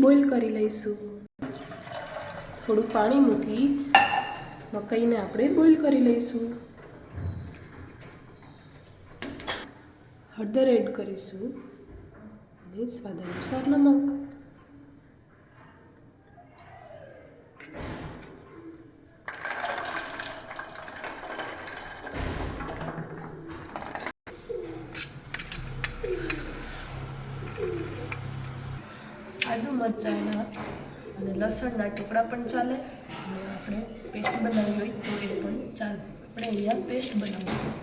Boil કરી લઈશું। થોડું પાણી મૂકી મકાઈને આપણે બોઇલ કરી લઈશું। હળદર એડ કરીશું અને સ્વાદ અનુસાર નમક। આદુ મરચાંના અને લસણના ટુકડા પણ ચાલે અને આપણે પેસ્ટ બનાવવી હોય તો એ પણ ચાલે। આપણે અહીંયા પેસ્ટ બનાવીશું।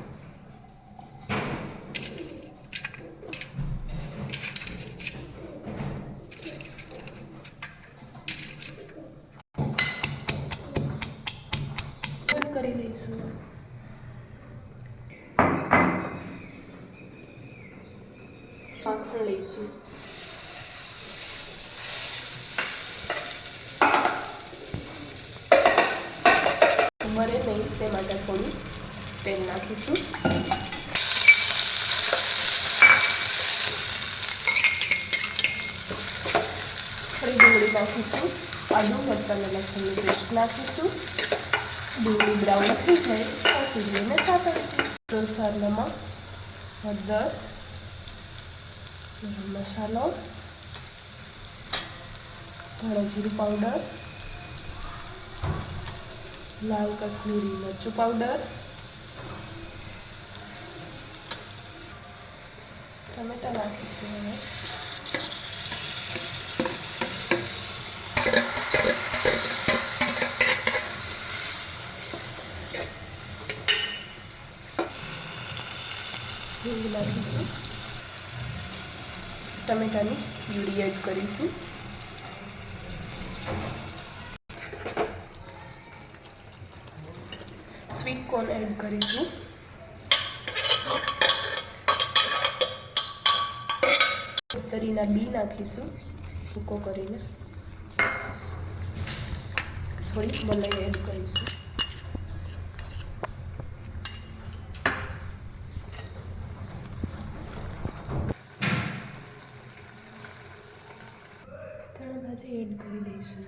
કરી લઈશું। માખણ લઈશું। મરે નહીં તે માટે થોડું તેલ નાખીશું। થોડી ડુંગળી નાખીશું। આદુ મરચાં અને લસણની પેસ્ટ નાખીશું। ડુંગળી બ્રાઉન થઈ જાય ત્યાં સુધી એને સાતળીશું। અનુસાર નમક, હળદર, ગરમ મસાલો, ધાણા જીરું પાવડર, લાલ કશ્મીરી મરચું પાવડર, ટમેટા નાખીશું। હિંગ નાખીશું। ટમેટાની પ્યુરી એડ કરીશું। સ્વીટ કોર્ન એડ કરીશું। તરીના બી નાખીશું સૂકો કરીને। થોડી મલાઈ એડ કરીશું। ધાણા ભાજી એડ કરી દઈશું।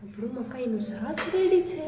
આપણું મકાઈનું શાક રેડી છે।